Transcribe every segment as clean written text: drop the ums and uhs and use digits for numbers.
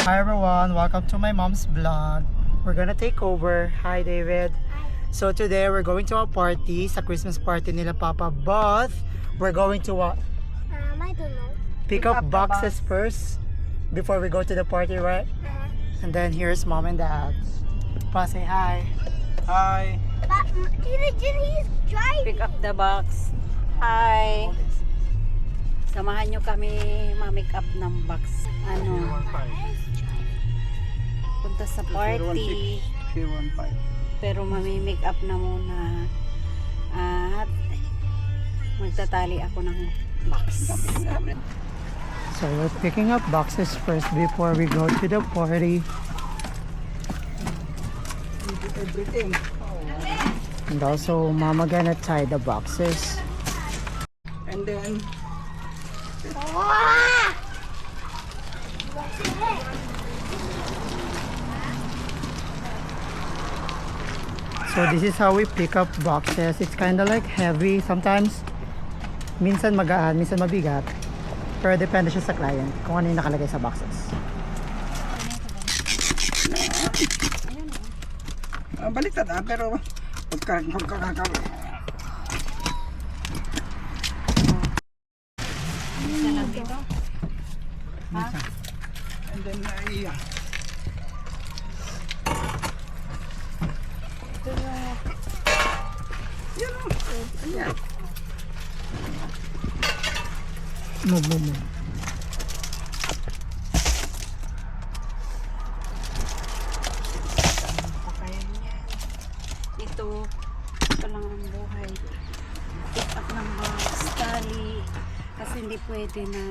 Hi everyone, welcome to my mom's vlog. We're gonna take over. Hi David. So today we're going to a party, sa Christmas party nila Papa, but we're going to I don't know. pick up boxes first before we go to the party, right? And then here's mom and dad. Pa, say hi. Hi. But he's driving. Pick up the box. Hi. Samahan nyo kami ma-make up ng box. Ano, punta sa party. 015. Pero mami-make up na muna. At magtatali ako ng box. So we're picking up boxes first before we go to the party. Everything. And also mama gonna tie the boxes. And then, So this is how we pick up boxes. It's kind of like heavy sometimes. Minsan magaan, minsan mabigat. Pero depende siya sa client kung ano yung nakalagay sa boxes. baliktad pero Isa lang dito. Ha? and then, yeah. Ito yung... Yan o. Ayan. Move. Kaya niyan. Ito lang ang buhay. Pick up ng box, tali. Kasi hindi pwede na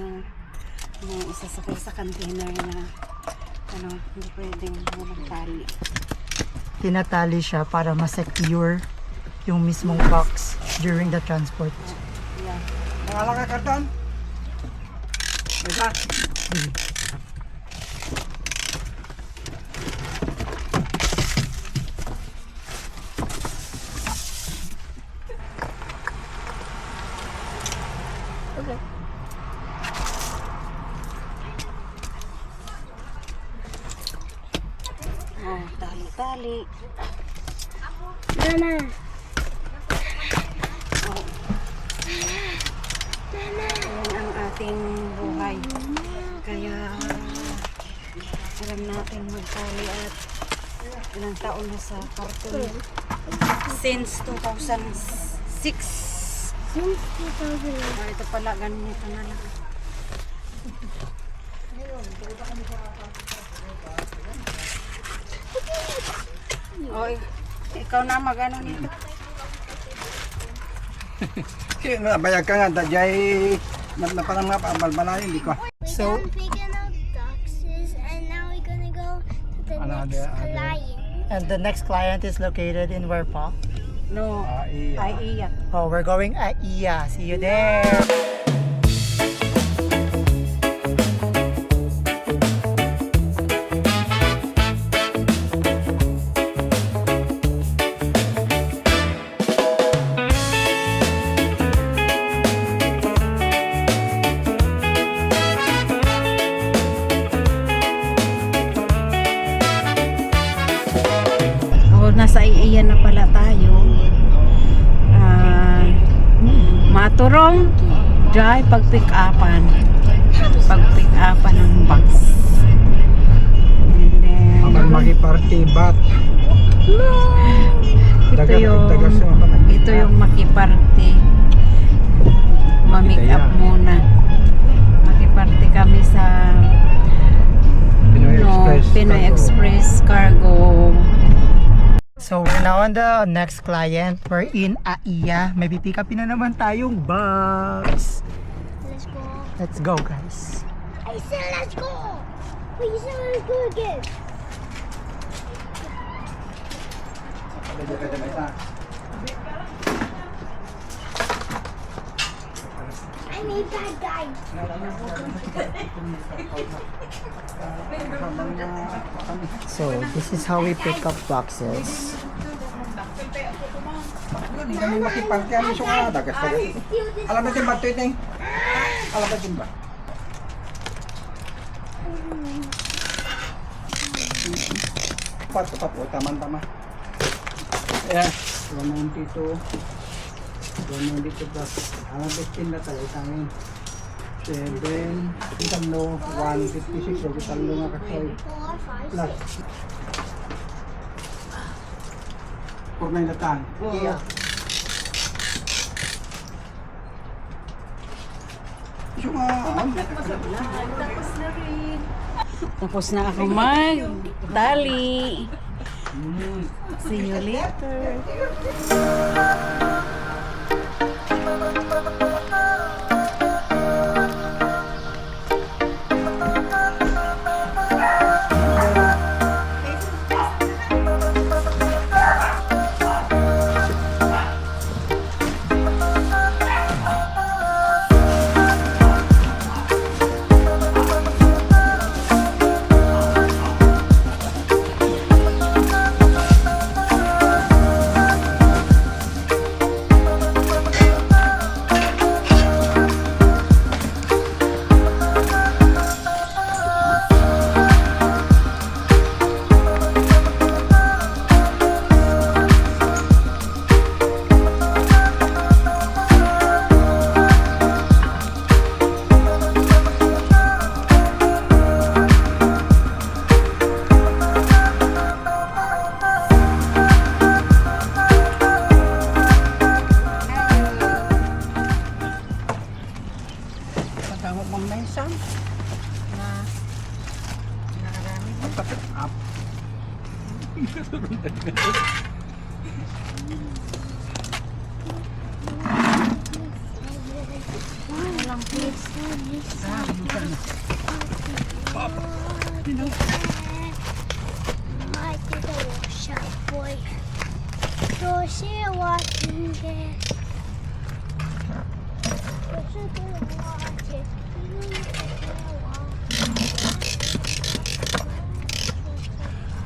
isasakay sa container na hindi pwedeng walang tali. Tinatali siya para ma-secure yung mismong box during the transport. Yeah. Wala ka karton? Isa? Okay. Oh, tali-tali. Mama. Oh. Ayan ang ating buhay. Kaya alam natin magtali at ilang taon na sa karton. Since 2006. Since 2000. Ito pala, ganito na lang. Oy, ikaw na mag-ano nito. Kasi nabayag ka nga, dajay naparang nga pabalbalayan, hindi ko. So- We're picking up boxes and now we're gonna go to the Another- next client. And the next client is located in where pa? No, Iya. ay iya. Oh, we're going at Iya. See you there. Oh, nasa iya na pala tayo. Maturong dry pag-pick upan ng box. And then Ang maki-party bat. ito yung makiparte. Ma-make up muna. Makiparte kami sa Pinoy Express Cargo. So we're now on the next client. We're in AIA. May pick upin na naman tayong box. Let's go. Let's go, guys. I said let's go. Wait, you said let's go again. I made that guy. So this is how we pick up boxes. Hindi kami makiparte kami sa dagas. Alam natin ba ito Alam natin ba? kwarto pa po, tama-tama. Ayan, 192. 192 plus. Alam, 15 na tayo sa amin. 7, italo, 156, so italo nga kasoy. 4, 5, Plus. 6. 4 na yung latang. Oo. So, tapos na rin. Tapos na ako mag-tali. See you later. Patawag mong mensang. Nakarami na. Tapos up. Walang place. I did a workshop, boy. So she watching there. So she didn't watch it.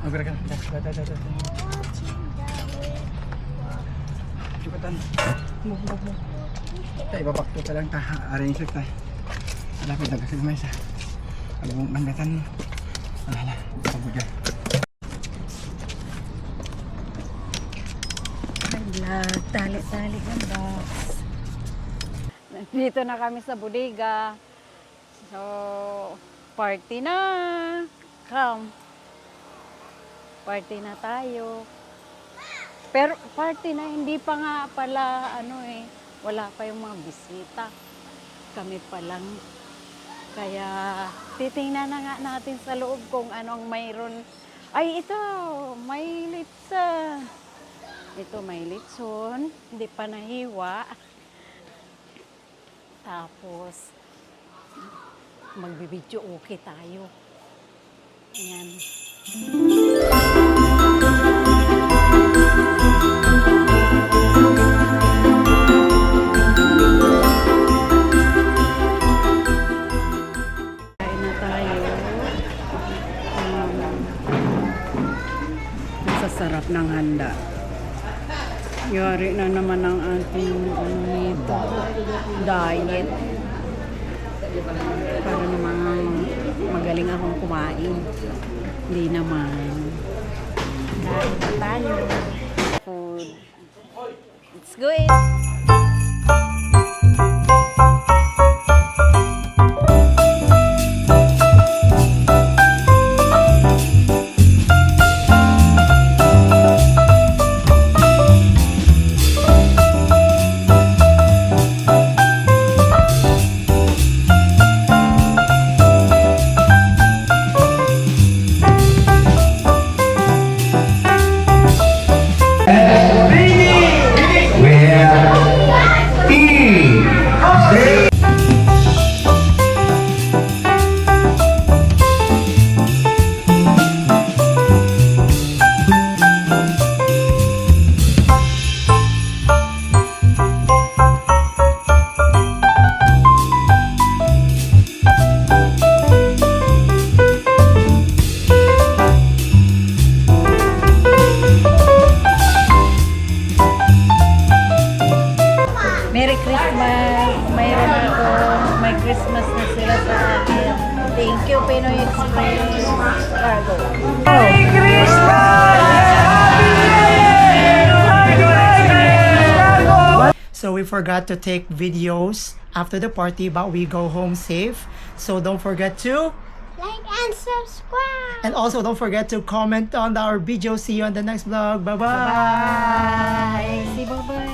Magkara ka. Watching that way. Cukatan. Move. Tayo, babakto ka lang. Arrange lang tayo. Malapit na kasi may isa. Alam mong manggatan. Alala, pagbuja. Tali-tali ang box. Dito na kami sa bodega. So, party na. Come. Party na tayo. Pero party na, hindi pa nga pala, wala pa yung mga bisita. Kami pa lang. Kaya, titingnan na nga natin sa loob kung anong mayroon. Ay, ito, may litsa. Ito, may litson. Hindi pa nahiwa. Tapos, magbibidyo okay tayo. Ayan. Kain na tayo. Masasarap ng handa. Yari na naman ang ating diet. Para naman magaling akong kumain. Hindi naman. Kain na tayo. Food. Let's go eat. Merry Christmas! Mayroon ako. May Christmas na sila sa akin. Thank you, Pinoy Express Cargo. Merry Christmas! So we forgot to take videos after the party, but we go home safe. So don't forget to, Like and subscribe. and also don't forget to comment on our video. See you on the next vlog. Bye-bye. Bye! Say bye-bye!